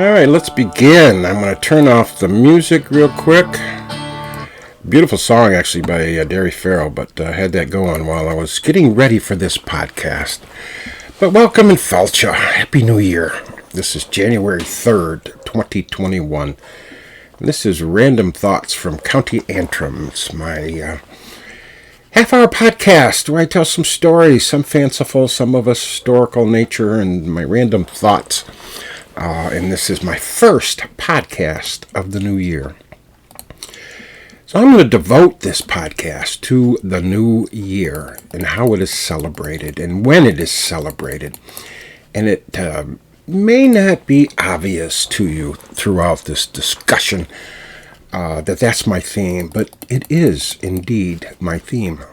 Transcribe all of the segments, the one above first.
Alright, let's begin. I'm going to turn off the music real quick. Beautiful song, actually, by Derry Farrell, but I had that going while I was getting ready for this podcast. But welcome and falcha. Happy New Year. This is January 3rd, 2021. And this is Random Thoughts from County Antrim. It's my half-hour podcast where I tell some stories, some fanciful, some of a historical nature, and my random thoughts. And this is my first podcast of the new year. So I'm going to devote this podcast to the new year and how it is celebrated and when it is celebrated. And it may not be obvious to you throughout this discussion that that's my theme, but it is indeed my theme.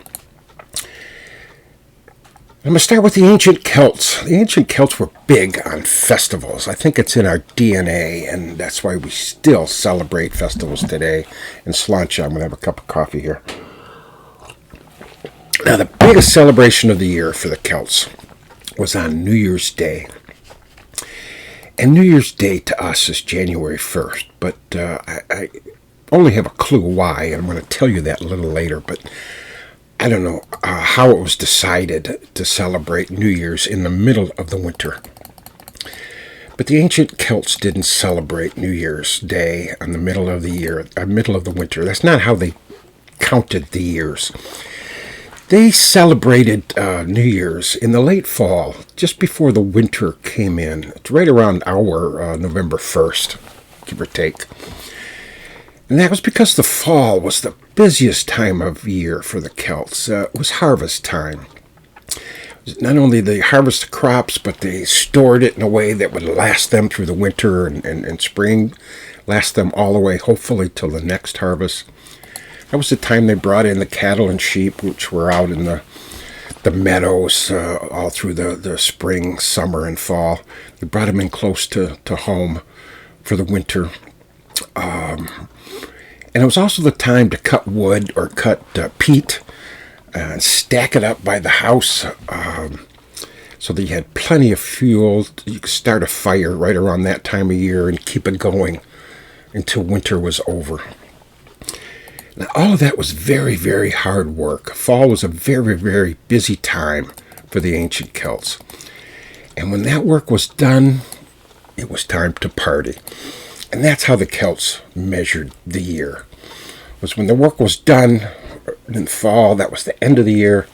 I'm going to start with the ancient Celts. The ancient Celts were big on festivals. I think it's in our DNA, and that's why we still celebrate festivals today. And sláinte, I'm going to have a cup of coffee here. Now, the biggest celebration of the year for the Celts was on New Year's Day. And New Year's Day to us is January 1st, but I only have a clue why, and I'm going to tell you that a little later, but I don't know how it was decided to celebrate New Year's in the middle of the winter. But the ancient Celts didn't celebrate New Year's Day in the middle of the year, middle of the winter. That's not how they counted the years. They celebrated New Year's in the late fall, just before the winter came in. It's right around our November 1st, give or take. And that was because the fall was the busiest time of year for the Celts. It was harvest time. Not only they harvest the crops, but they stored it in a way that would last them through the winter and spring, last them all the way, hopefully, till the next harvest. That was the time they brought in the cattle and sheep, which were out in the meadows all through the spring, summer, and fall. They brought them in close to home for the winter. And it was also the time to cut wood or cut peat and stack it up by the house so that you had plenty of fuel. You could start a fire right around that time of year and keep it going until winter was over. Now, all of that was very, very hard work. Fall was a very, very busy time for the ancient Celts. And when that work was done, it was time to party. And that's how the Celts measured the year. Was when the work was done in the fall, that was the end of the year.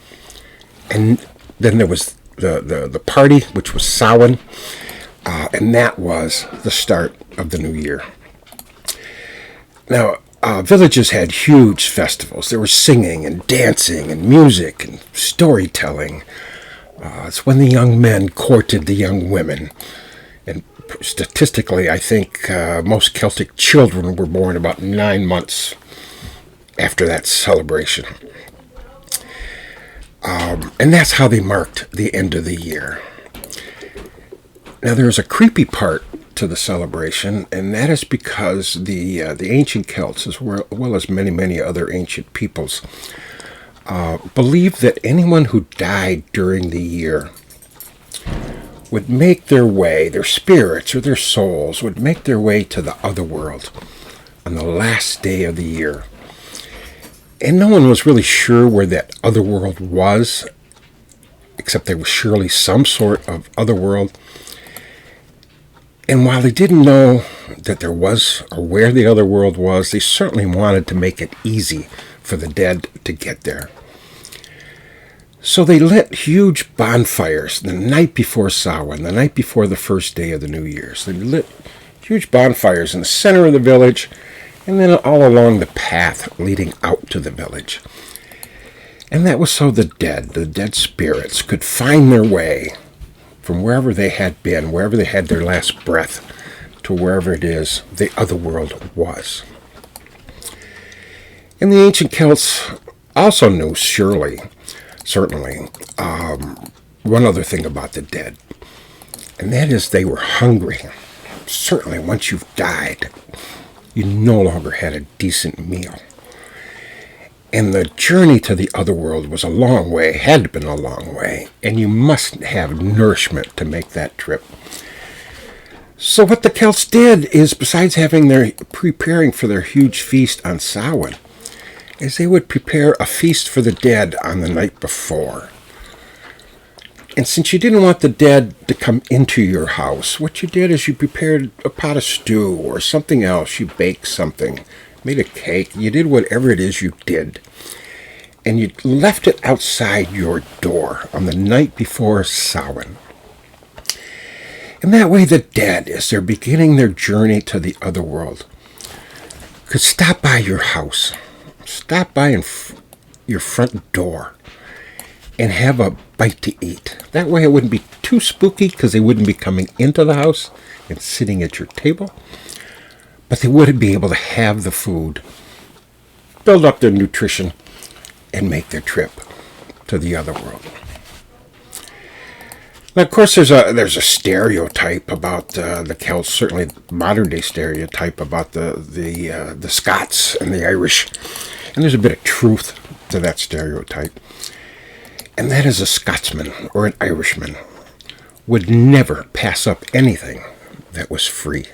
And then there was the party, which was Samhain, and that was the start of the new year. Now, villages had huge festivals. There was singing and dancing and music and storytelling. It's when the young men courted the young women. And statistically, I think most Celtic children were born about 9 months after that celebration. And that's how they marked the end of the year. Now, there's a creepy part to the celebration, and that is because the ancient Celts, as well as many, many other ancient peoples, believed that anyone who died during the year would make their way, their spirits or their souls would make their way to the other world on the last day of the year. And no one was really sure where that other world was, except there was surely some sort of other world. And while they didn't know that there was or where the other world was, they certainly wanted to make it easy for the dead to get there. So they lit huge bonfires the night before Samhain, the night before the first day of the New Year's. They lit huge bonfires in the center of the village and then all along the path leading out to the village. And that was so the dead spirits, could find their way from wherever they had been, wherever they had their last breath, to wherever it is the other world was. And the ancient Celts also knew, certainly, one other thing about the dead, and that is they were hungry. Certainly, once you've died, you no longer had a decent meal. And the journey to the other world was a long way, had been a long way, and you must have nourishment to make that trip. So what the Celts did is, besides having their preparing for their huge feast on Samhain, is they would prepare a feast for the dead on the night before. And since you didn't want the dead to come into your house, what you did is you prepared a pot of stew or something else. You baked something, made a cake. You did whatever it is you did. And you left it outside your door on the night before Samhain. And that way the dead, as they're beginning their journey to the other world, could stop by your house, stop by your front door, and have a bite to eat. That way it wouldn't be too spooky, because they wouldn't be coming into the house and sitting at your table, but they would be able to have the food, build up their nutrition, and make their trip to the other world. Now, of course, there's a stereotype about the Celts, certainly modern day stereotype about the Scots and the Irish, and there's a bit of truth to that stereotype. And that is, a Scotsman or an Irishman would never pass up anything that was free.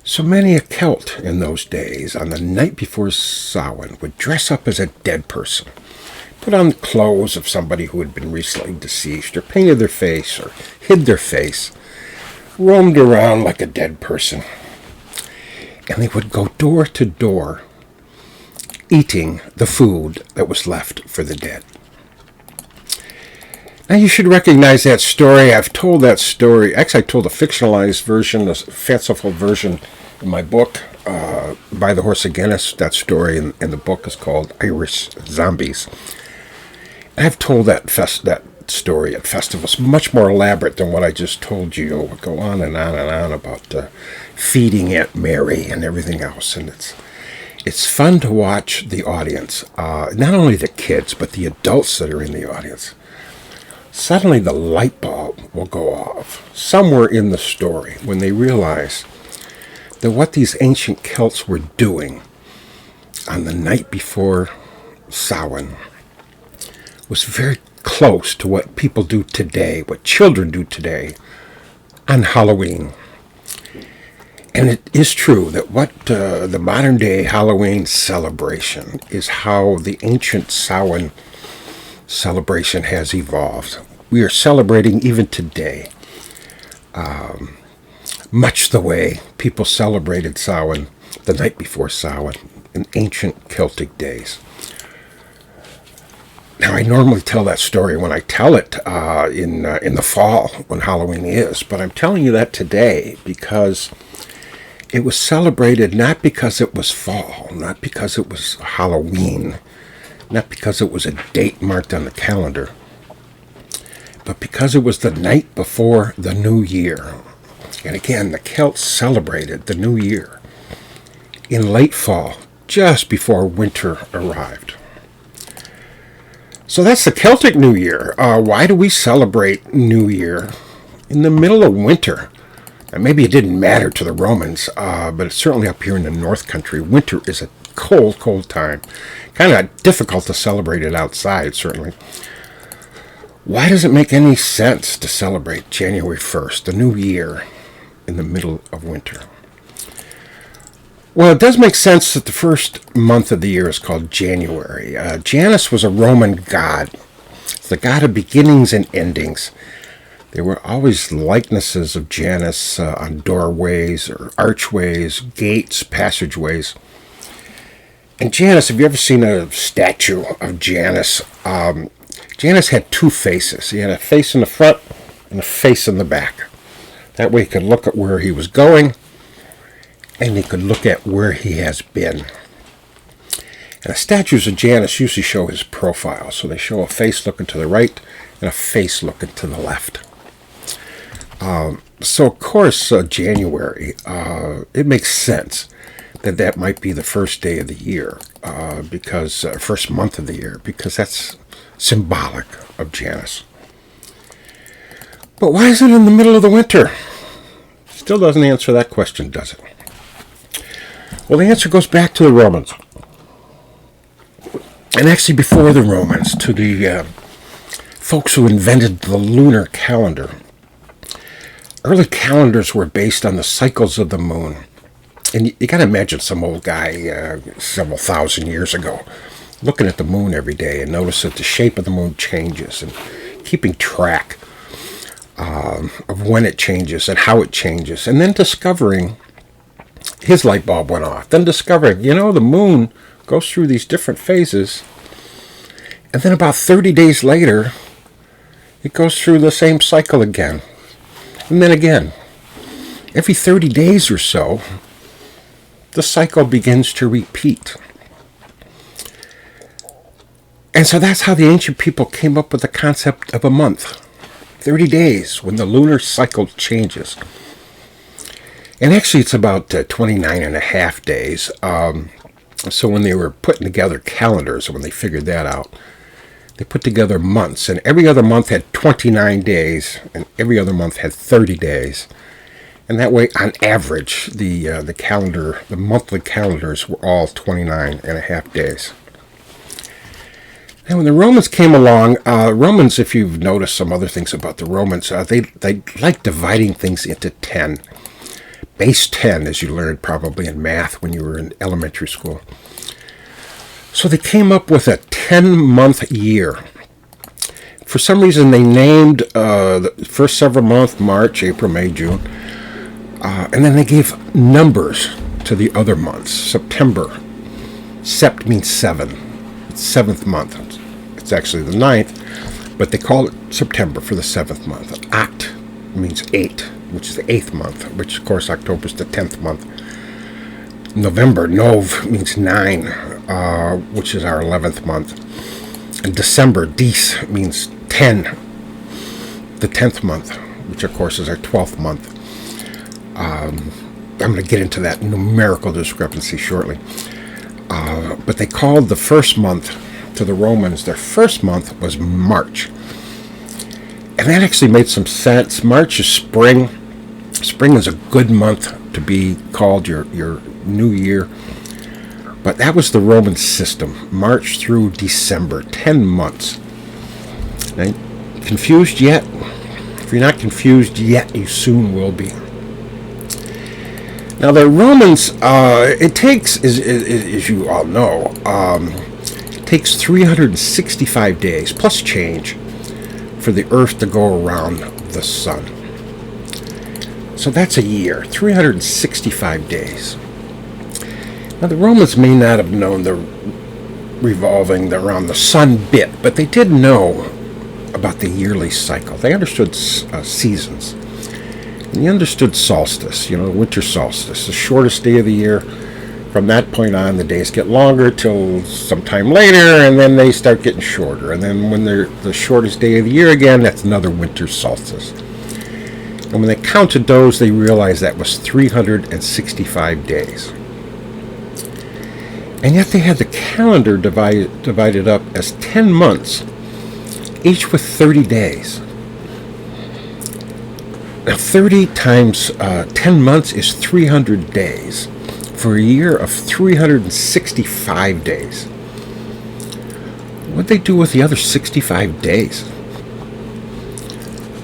So many a Celt in those days, on the night before Samhain, would dress up as a dead person, put on the clothes of somebody who had been recently deceased, or painted their face, or hid their face, roamed around like a dead person. And they would go door to door, eating the food that was left for the dead. Now, you should recognize that story. I've told that story. Actually, I told a fictionalized version, a fanciful version in my book, By the Horse of Guinness. That story in the book is called Irish Zombies. I've told that story at festivals, much more elaborate than what I just told you. It would go on and on and on about feeding Aunt Mary and everything else. And it's fun to watch the audience, not only the kids, but the adults that are in the audience. Suddenly the light bulb will go off somewhere in the story when they realize that what these ancient Celts were doing on the night before Samhain was very close to what people do today, what children do today on Halloween. And it is true that what the modern day Halloween celebration is how the ancient Samhain celebration has evolved. We are celebrating even today, much the way people celebrated Samhain the night before Samhain in ancient Celtic days. Now, I normally tell that story when I tell it in the fall, when Halloween is, but I'm telling you that today because it was celebrated not because it was fall, not because it was Halloween, not because it was a date marked on the calendar, but because it was the night before the New Year. And again, the Celts celebrated the New Year in late fall, just before winter arrived. So that's the Celtic New Year. Why do we celebrate New Year in the middle of winter? And maybe it didn't matter to the Romans, but it's certainly up here in the North Country. Winter is a cold, cold time. Kind of difficult to celebrate it outside, certainly. Why does it make any sense to celebrate January 1st, the New Year, in the middle of winter? Well, it does make sense that the first month of the year is called January. Janus was a Roman god. It's the god of beginnings and endings. There were always likenesses of Janus on doorways or archways, gates, passageways. And Janus, have you ever seen a statue of Janus? Janus had two faces. He had a face in the front and a face in the back. That way he could look at where he was going, and he could look at where he has been. And the statues of Janus usually show his profile. So they show a face looking to the right and a face looking to the left. So, of course, January, it makes sense that might be the first day of the year, because first month of the year, because that's symbolic of Janus. But why is it in the middle of the winter? Still doesn't answer that question, does it? Well, the answer goes back to the Romans. And actually before the Romans, to the folks who invented the lunar calendar. Early calendars were based on the cycles of the moon. And you got to imagine some old guy several thousand years ago looking at the moon every day and notice that the shape of the moon changes and keeping track of when it changes and how it changes. And then discovering his light bulb went off. Then discovering, the moon goes through these different phases. And then about 30 days later, it goes through the same cycle again. And then again. Every 30 days or so, the cycle begins to repeat. And so that's how the ancient people came up with the concept of a month. 30 days, when the lunar cycle changes. And actually it's about 29 and a half days. So when they were putting together calendars, when they figured that out, they put together months. And every other month had 29 days, and every other month had 30 days. And that way, on average, the monthly calendars were all 29 and a half days. Now, when the Romans came along, Romans, if you've noticed some other things about the Romans, they like dividing things into 10. Base 10, as you learned probably in math when you were in elementary school. So they came up with a 10-month year. For some reason, they named the first several months, March, April, May, June. And then they gave numbers to the other months. September. Sept means 7. It's 7th month. It's actually the 9th, but they call it September for the 7th month. Oct means 8, which is the 8th month, which of course October is the 10th month. November, Nov, means 9, which is our 11th month. And December, Dec, means 10, the 10th month, which of course is our 12th month. I'm going to get into that numerical discrepancy shortly. But they called the first month, to the Romans, their first month was March. And that actually made some sense. March is spring. Spring is a good month to be called your new year. But that was the Roman system. March through December, 10 months. Now, confused yet? If you're not confused yet, you soon will be. Now, the Romans, it takes, as you all know, it takes 365 days, plus change, for the Earth to go around the Sun. So that's a year, 365 days. Now, the Romans may not have known the revolving around the Sun bit, but they did know about the yearly cycle. They understood seasons. And they understood solstice, winter solstice, the shortest day of the year. From that point on, the days get longer till sometime later, and then they start getting shorter. And then when they're the shortest day of the year again, that's another winter solstice. And when they counted those, they realized that was 365 days. And yet they had the calendar divided up as 10 months, each with 30 days. Now, 30 times 10 months is 300 days, for a year of 365 days. What'd they do with the other 65 days?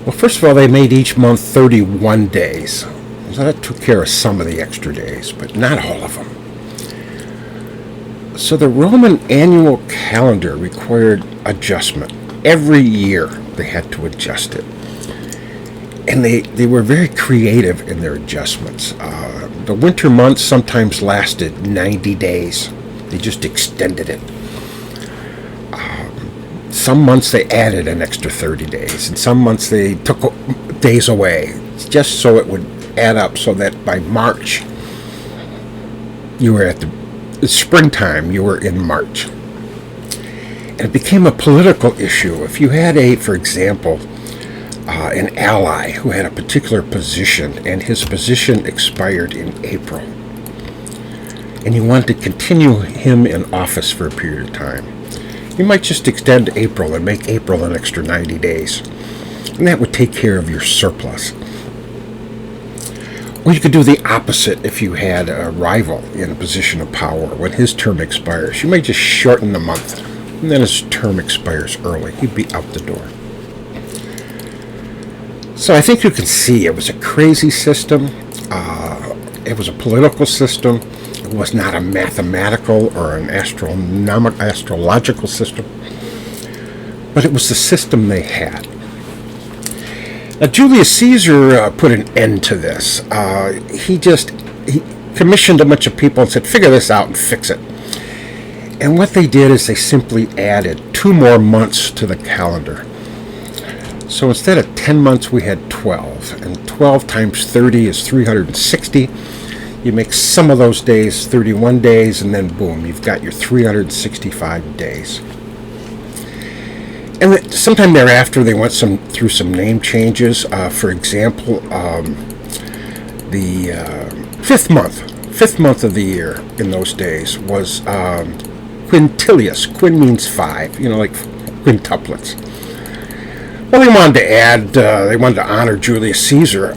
Well, first of all, they made each month 31 days. So that took care of some of the extra days, but not all of them. So the Roman annual calendar required adjustment. Every year they had to adjust it. And they were very creative in their adjustments. The winter months sometimes lasted 90 days. They just extended it. Some months they added an extra 30 days. And some months they took days away, just so it would add up, so that by March, you were at the springtime, you were in March. And it became a political issue. If you had for example, an ally who had a particular position, and his position expired in April, and you wanted to continue him in office for a period of time, you might just extend April and make April an extra 90 days, and that would take care of your surplus. Or you could do the opposite if you had a rival in a position of power. When his term expires, you might just shorten the month, and then his term expires early. He'd be out the door. So I think you can see it was a crazy system. It was a political system. It was not a mathematical or an astrological system. But it was the system they had. Now, Julius Caesar put an end to this. He commissioned a bunch of people and said, figure this out and fix it. And what they did is they simply added 2 more months to the calendar. So instead of 10 months, we had 12. And 12 times 30 is 360. You make some of those days 31 days, and then boom, you've got your 365 days. And sometime thereafter, they went through some name changes. For example, the fifth month of the year in those days was quintilis. Quin means 5, like quintuplets. Well, they wanted to honor Julius Caesar,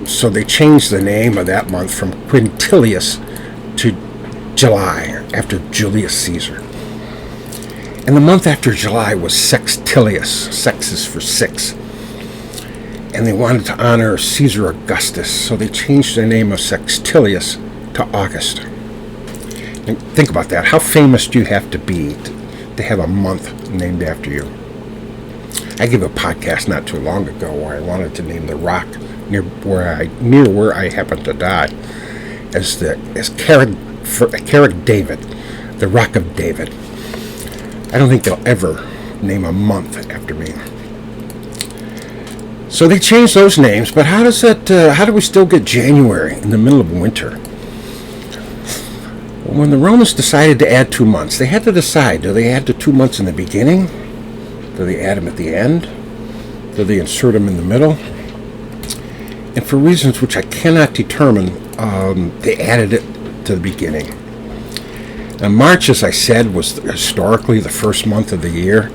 so they changed the name of that month from Quintilius to July, after Julius Caesar. And the month after July was Sextilius. Sex is for 6. And they wanted to honor Caesar Augustus, so they changed the name of Sextilius to August. And think about that. How famous do you have to be to have a month named after you? I gave a podcast not too long ago where I wanted to name the rock near where I happened to die as Carrick David, the Rock of David. I don't think they'll ever name a month after me. So they changed those names, but how do we still get January in the middle of winter? Well, when the Romans decided to add 2 months, they had to decide, do they add the 2 months in the beginning? Do they add them at the end? Do they insert them in the middle? And for reasons which I cannot determine, they added it to the beginning. Now, March, as I said, was historically the first month of the year.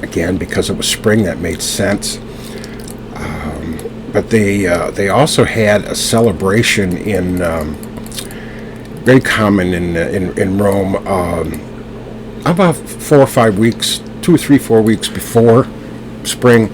Again, because it was spring, that made sense. But they also had a celebration very common in Rome, about 4 or 5 weeks, 2 or 3, 4 weeks before spring.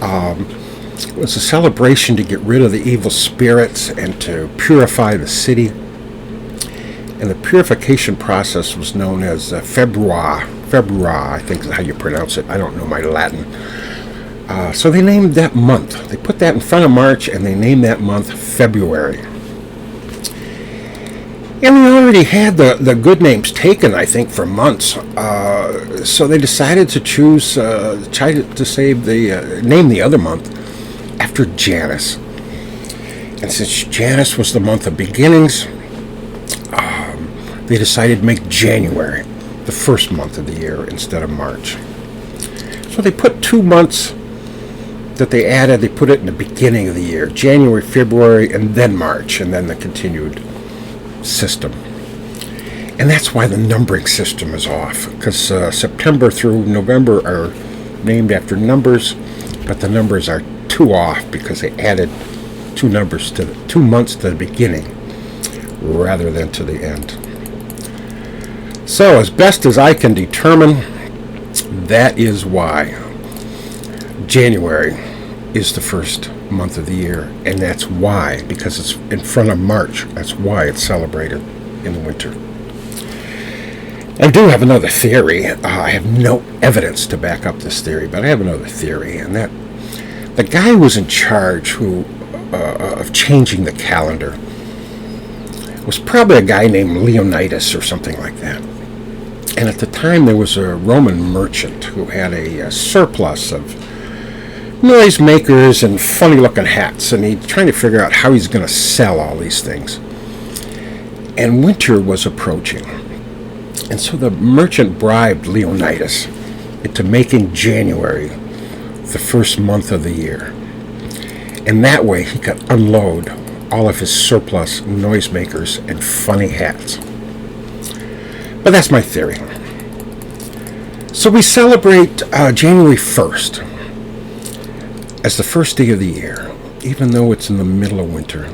It was a celebration to get rid of the evil spirits and to purify the city. And the purification process was known as Februar. Februar, I think is how you pronounce it. I don't know my Latin. So they named that month. They put that in front of March, and they named that month February. And we already had the good names taken, I think, for months. So they decided to try to name the other month after Janus. And since Janus was the month of beginnings, they decided to make January the first month of the year instead of March. So they put 2 months that they added, they put it in the beginning of the year, January, February, and then March, and then the continued system. And that's why the numbering system is off, because September through November are named after numbers, but the numbers are too off because they added 2 months to the beginning rather than to the end. So, as best as I can determine, that is why January is the first month of the year, and that's why, because it's in front of March, that's why it's celebrated in the winter. I do have another theory. I have no evidence to back up this theory, but I have another theory, and that the guy who was in charge of changing the calendar was probably a guy named Leonidas or something like that. And at the time, there was a Roman merchant who had a surplus of noisemakers and funny-looking hats, and he's trying to figure out how he's going to sell all these things. And winter was approaching. And so the merchant bribed Leonidas into making January the first month of the year. And that way, he could unload all of his surplus noisemakers and funny hats. But that's my theory. So we celebrate January 1st as the first day of the year, even though it's in the middle of winter.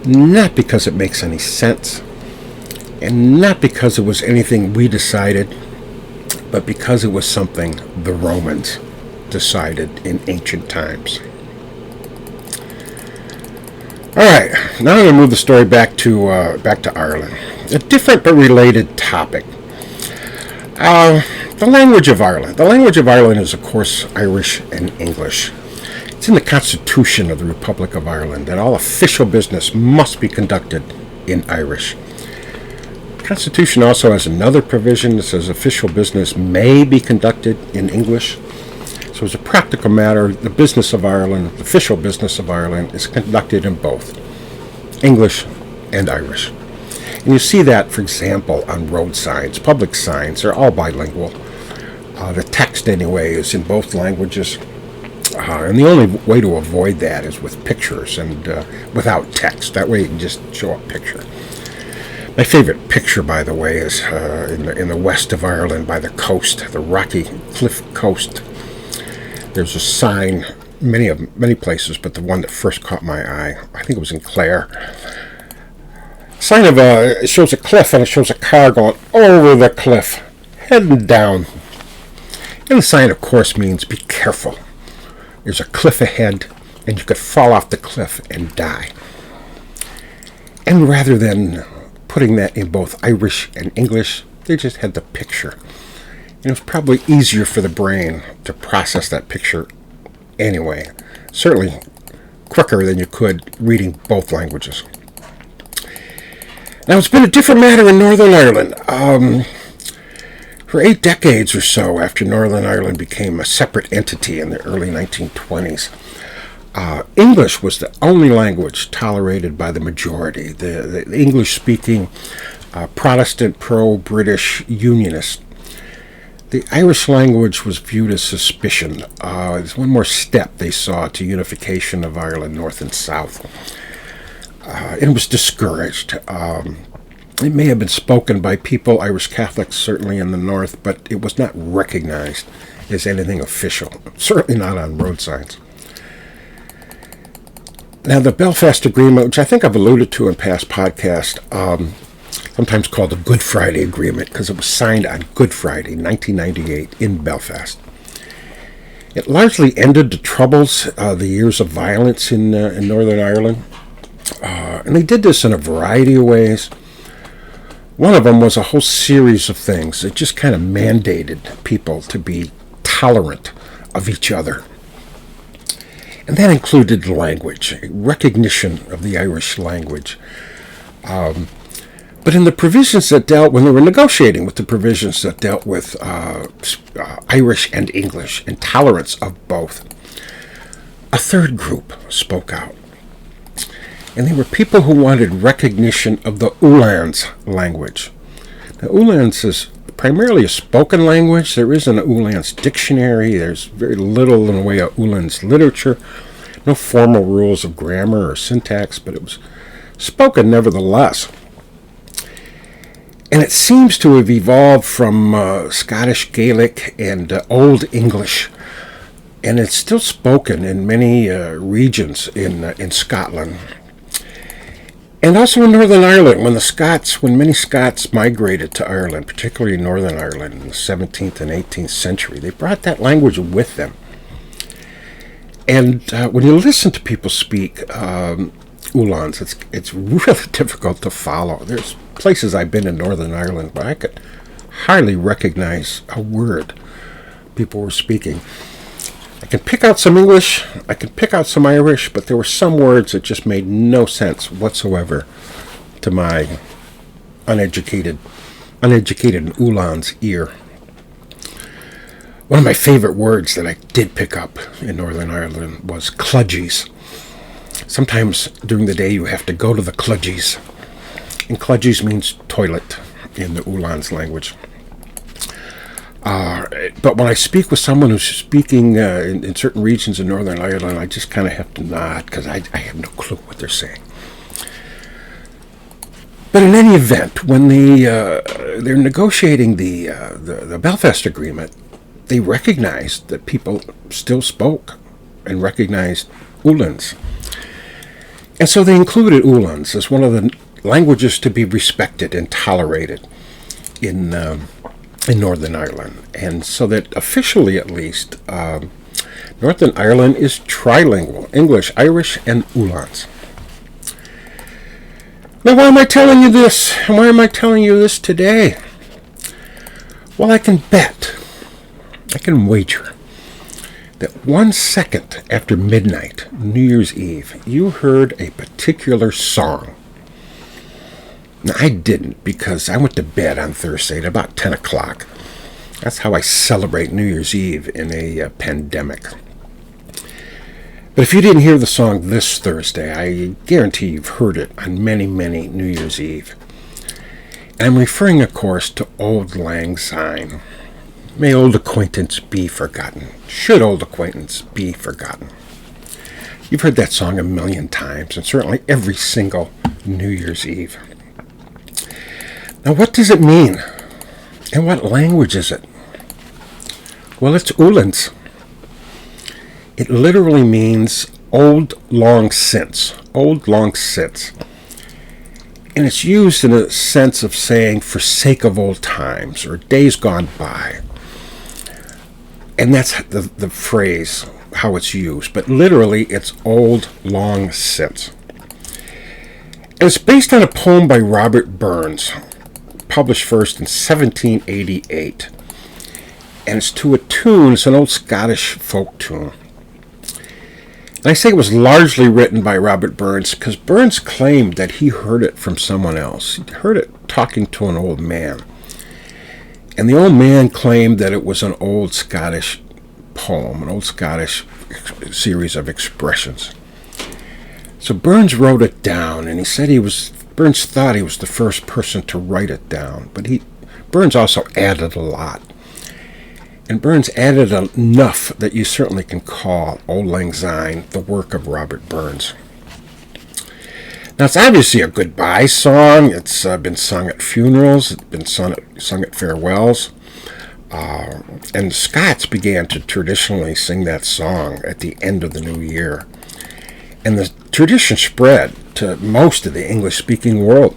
Not because it makes any sense, and not because it was anything we decided, but because it was something the Romans decided in ancient times. All right, now I'm going to move the story back to Ireland. A different but related topic. The language of Ireland. The language of Ireland is, of course, Irish and English. It's in the Constitution of the Republic of Ireland that all official business must be conducted in Irish. The Constitution also has another provision that says official business may be conducted in English. So as a practical matter, the business of Ireland, the official business of Ireland, is conducted in both English and Irish. And you see that, for example, on road signs. Public signs are all bilingual. The text, anyway, is in both languages. And the only way to avoid that is with pictures and without text. That way you can just show a picture. My favorite picture, by the way, is in the west of Ireland by the coast, the rocky cliff coast. There's a sign, many places, but the one that first caught my eye, I think it was in Clare. Sign of it shows a cliff and it shows a car going over the cliff, heading down. And the sign, of course, means be careful. There's a cliff ahead, and you could fall off the cliff and die. And rather than putting that in both Irish and English, they just had the picture. And it was probably easier for the brain to process that picture anyway. Certainly quicker than you could reading both languages. Now, it's been a different matter in Northern Ireland. For 8 decades or so after Northern Ireland became a separate entity in the early 1920s, English was the only language tolerated by the majority, the English-speaking Protestant pro-British Unionists. The Irish language was viewed as suspicion. It's one more step they saw to unification of Ireland, north and south. It was discouraged. It may have been spoken by people, Irish Catholics certainly in the north, but it was not recognized as anything official, certainly not on road signs. Now, the Belfast Agreement, which I think I've alluded to in past podcasts, sometimes called the Good Friday Agreement, because it was signed on Good Friday, 1998, in Belfast. It largely ended the troubles, the years of violence in Northern Ireland. And they did this in a variety of ways. One of them was a whole series of things that just kind of mandated people to be tolerant of each other. And that included language, recognition of the Irish language. But in the provisions that dealt, when they were negotiating with the provisions that dealt with Irish and English and tolerance of both, a third group spoke out. And they were people who wanted recognition of the Ulan's language. Now, Ulan's is primarily a spoken language. There isn't an Ulan's dictionary. There's very little in the way of Ulan's literature. No formal rules of grammar or syntax, but it was spoken nevertheless. And it seems to have evolved from Scottish Gaelic and Old English. And it's still spoken in many regions in Scotland. And also in Northern Ireland, when many Scots migrated to Ireland, particularly Northern Ireland in the 17th and 18th century, they brought that language with them. And when you listen to people speak Ulan's, it's really difficult to follow. There's places I've been in Northern Ireland where I could hardly recognize a word people were speaking. I can pick out some English, I can pick out some Irish, but there were some words that just made no sense whatsoever to my uneducated Ulan's ear. One of my favorite words that I did pick up in Northern Ireland was cludgies. Sometimes during the day you have to go to the cludgies, and cludgies means toilet in the Ulan's language. But when I speak with someone who's speaking in certain regions in Northern Ireland, I just kind of have to nod because I have no clue what they're saying. But in any event, when they're negotiating the Belfast Agreement, they recognized that people still spoke and recognized Ulan's. And so they included Ulan's as one of the languages to be respected and tolerated in Northern Ireland. And so that officially, at least, Northern Ireland is trilingual, English, Irish, and Uhlans. Now, why am I telling you this? And why am I telling you this today? Well, I can wager that 1 second after midnight, New Year's Eve, you heard a particular song. Now, I didn't, because I went to bed on Thursday at about 10 o'clock. That's how I celebrate New Year's Eve in a pandemic. But if you didn't hear the song this Thursday, I guarantee you've heard it on many, many New Year's Eve. And I'm referring, of course, to Auld Lang Syne. May old acquaintance be forgotten. Should old acquaintance be forgotten. You've heard that song a million times, and certainly every single New Year's Eve. Now, what does it mean? And what language is it? Well, it's Uhlans. It literally means old long since. Old long since. And it's used in a sense of saying for sake of old times or days gone by. And that's the phrase, how it's used. But literally, it's old long since. And it's based on a poem by Robert Burns, published first in 1788. And it's to a tune, it's an old Scottish folk tune. And I say it was largely written by Robert Burns because Burns claimed that he heard it from someone else. He heard it talking to an old man. And the old man claimed that it was an old Scottish poem, an old Scottish series of expressions. So Burns wrote it down, and he said Burns thought he was the first person to write it down, but Burns also added a lot. And Burns added enough that you certainly can call Auld Lang Syne the work of Robert Burns. Now, it's obviously a goodbye song. It's been sung at funerals. It's been sung at farewells. And Scots began to traditionally sing that song at the end of the new year. And the tradition spread to most of the English-speaking world.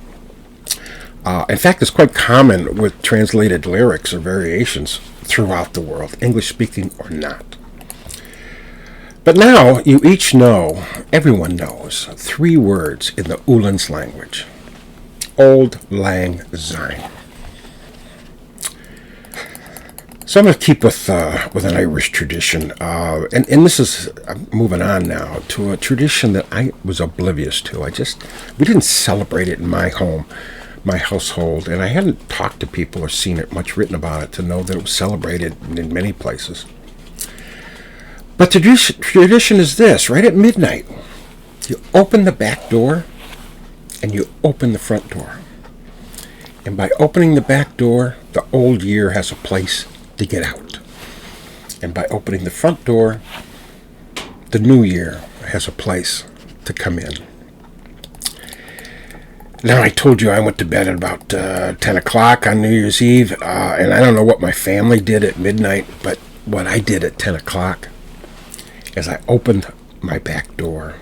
In fact, it's quite common with translated lyrics or variations throughout the world, English-speaking or not. But now you each know, everyone knows, 3 words in the Uhlans language. Auld Lang Syne. So I'm going to keep with an Irish tradition, and this is moving on now to a tradition that I was oblivious to. We didn't celebrate it in my home, my household, and I hadn't talked to people or seen it much written about it to know that it was celebrated in many places. But the tradition is this: right at midnight, you open the back door and you open the front door. And by opening the back door, the old year has a place to get out. And by opening the front door, the new year has a place to come in. Now, I told you I went to bed at about 10 o'clock on New Year's Eve, and I don't know what my family did at midnight, but what I did at 10 o'clock is I opened my back door,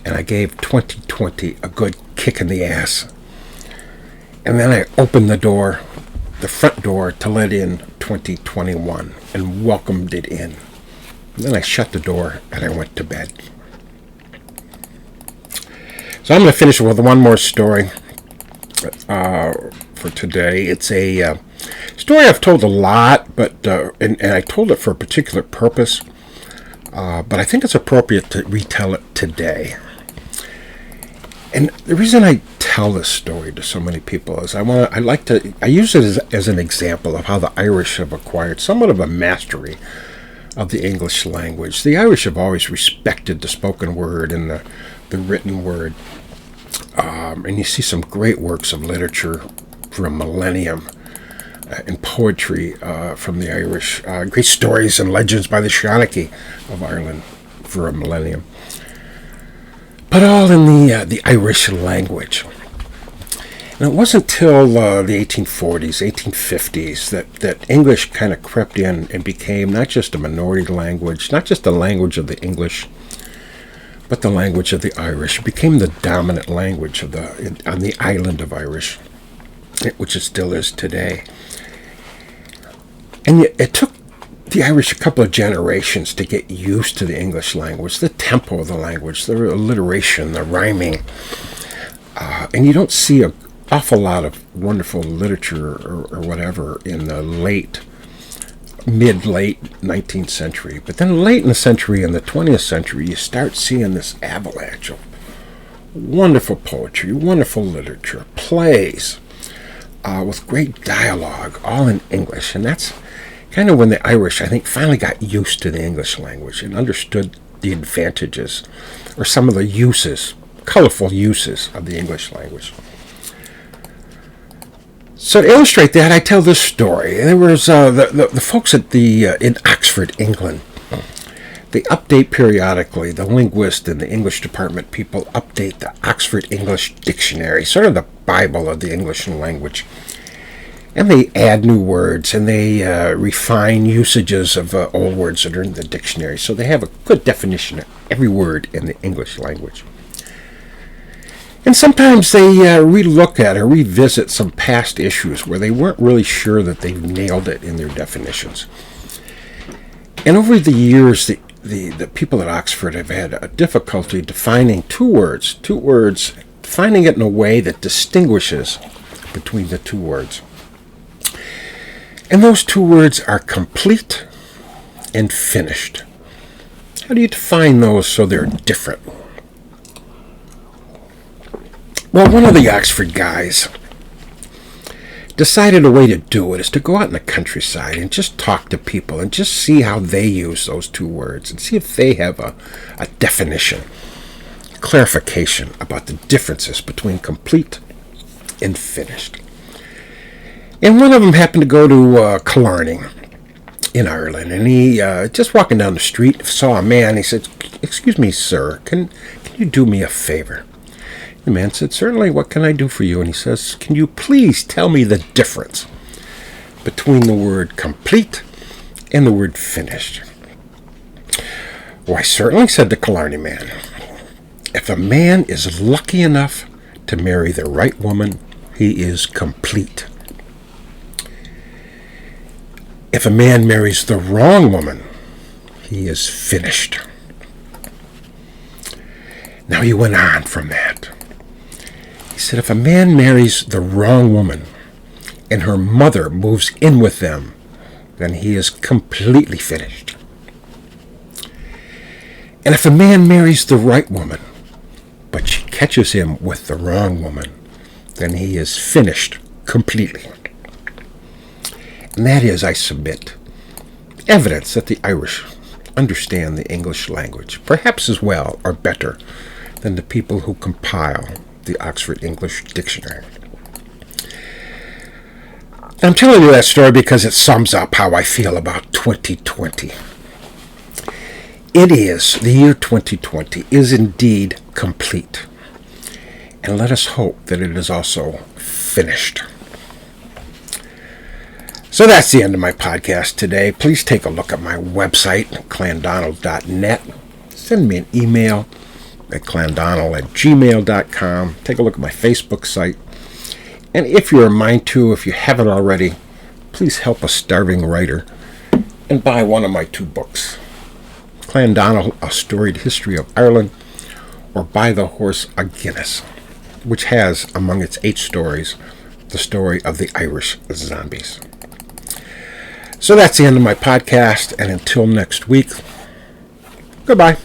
and I gave 2020 a good kick in the ass. And then I opened the front door, to let in 2021, and welcomed it in. And then I shut the door, and I went to bed. So I'm going to finish with one more story for today. It's a story I've told a lot, but and I told it for a particular purpose, but I think it's appropriate to retell it today. And the reason I tell this story to so many people is I use it as an example of how the Irish have acquired somewhat of a mastery of the English language. The Irish have always respected the spoken word and the written word. And you see some great works of literature for a millennium and poetry from the Irish. Great stories and legends by the Shawnee of Ireland for a millennium. But all in the Irish language. And it wasn't until the 1840s, 1850s that English kind of crept in and became not just a minority language, not just the language of the English, but the language of the Irish. It became the dominant language on the island of Irish, which it still is today. And it took the Irish a couple of generations to get used to the English language, the tempo of the language, the alliteration, the rhyming. And you don't see an awful lot of wonderful literature or whatever in the late 19th century. But then late in the century, in the 20th century, you start seeing this avalanche of wonderful poetry, wonderful literature, plays, with great dialogue, all in English. And that's kind of when the Irish, I think, finally got used to the English language and understood the advantages or some of the uses, colorful uses of the English language. So to illustrate that, I tell this story. There was the folks at in Oxford, England. They update periodically. The linguist and the English department people update the Oxford English Dictionary, sort of the Bible of the English language. And they add new words, and they refine usages of old words that are in the dictionary. So they have a good definition of every word in the English language. And sometimes they relook at or revisit some past issues where they weren't really sure that they've nailed it in their definitions. And over the years, the people at Oxford have had a difficulty defining two words, defining it in a way that distinguishes between the two words. And those two words are complete and finished. How do you define those so they're different? Well, one of the Oxford guys decided a way to do it is to go out in the countryside and just talk to people and just see how they use those two words and see if they have a definition, clarification about the differences between complete and finished. And one of them happened to go to Killarney in Ireland, and he, just walking down the street, saw a man. He said, "Excuse me, sir, can you do me a favor?" The man said, "Certainly, what can I do for you?" And he says, "Can you please tell me the difference between the word complete and the word finished?" "Why, certainly," said the Killarney man. "If a man is lucky enough to marry the right woman, he is complete. If a man marries the wrong woman, he is finished." Now he went on from that. He said, if a man marries the wrong woman and her mother moves in with them, then he is completely finished. And if a man marries the right woman, but she catches him with the wrong woman, then he is finished completely. And that is, I submit, evidence that the Irish understand the English language, perhaps as well or better than the people who compile the Oxford English Dictionary. I'm telling you that story because it sums up how I feel about 2020. The year 2020 is indeed complete. And let us hope that it is also finished. So that's the end of my podcast today. Please take a look at my website, clandonald.net. Send me an email at clandonald@gmail.com. Take a look at my Facebook site. And if you're a mind to, if you haven't already, please help a starving writer and buy one of my 2 books, Clandonald, A Storied History of Ireland, or By the Horse a Guinness, which has, among its 8 stories, the story of the Irish zombies. So that's the end of my podcast, and until next week, goodbye.